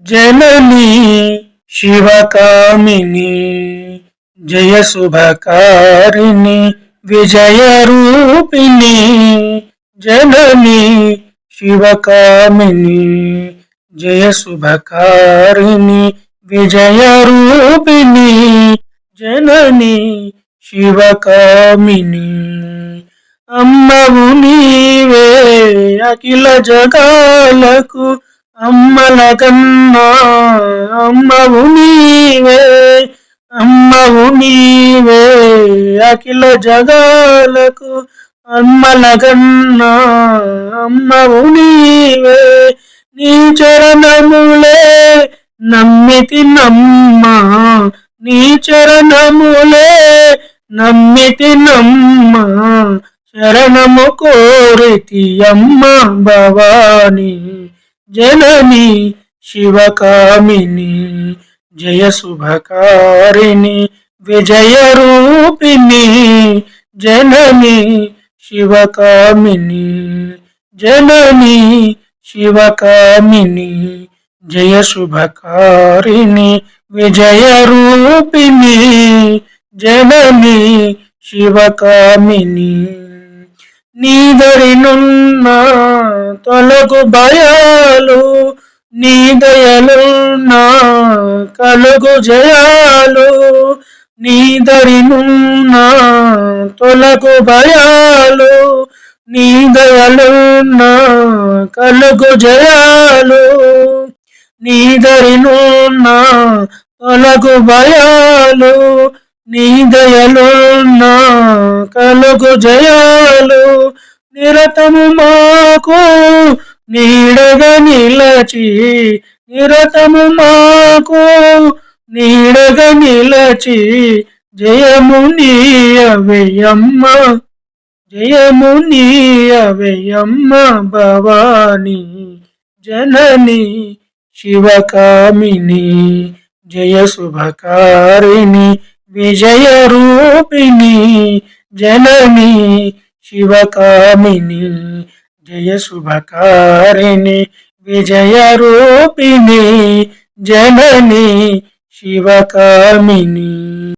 जननी शिवकामिनी जय शुभकारिणी विजय रूपिणी जननी शिवकामिनी जय शुभकारिणी विजय रूपिणी जननी शिवकामिनी अम्मवु नीवे अखिल जगाలకు అమ్మలగన్నా అమ్మవు నీవే అఖిల జగాలకు అమ్మలగన్నా అమ్మవు నీవే నీ చరణములే నమ్మితి నమ్మ నీ చరణములే నమ్మితి నమ్మ శరణము కోరితి అమ్మ భవాని जननी शिवकामिनी जय शुभकारिणी विजय रूपिणी जननी शिवकामिनी जननी शिवकामिनी जय शुभकारिणी विजय रूपिणी जननी शिवकामिनी నీదరినున్న తొలగు భయాలు నీ దయలున్న కలుగు జయాలు నీదరినున్న తొలగు భయాలు నీ దయలున్న కలుగు జయాలు నీదరినున్న తొలగు భయాలు నీ దయలున్న కలుగు జయాలు నిరతము మాకు నీడగా నిలచి నిరతము మాకు నీడగా నిలచి జయము నీయవయ్యమ్మ జయము నీయవయ్యమ్మ భవాని జనని శివకామిని జయ శుభకారిణి विजय रूपिणी जननी शिवकामिनी जय शुभकारिणी विजय रूपिणी जननी शिवकामिनी।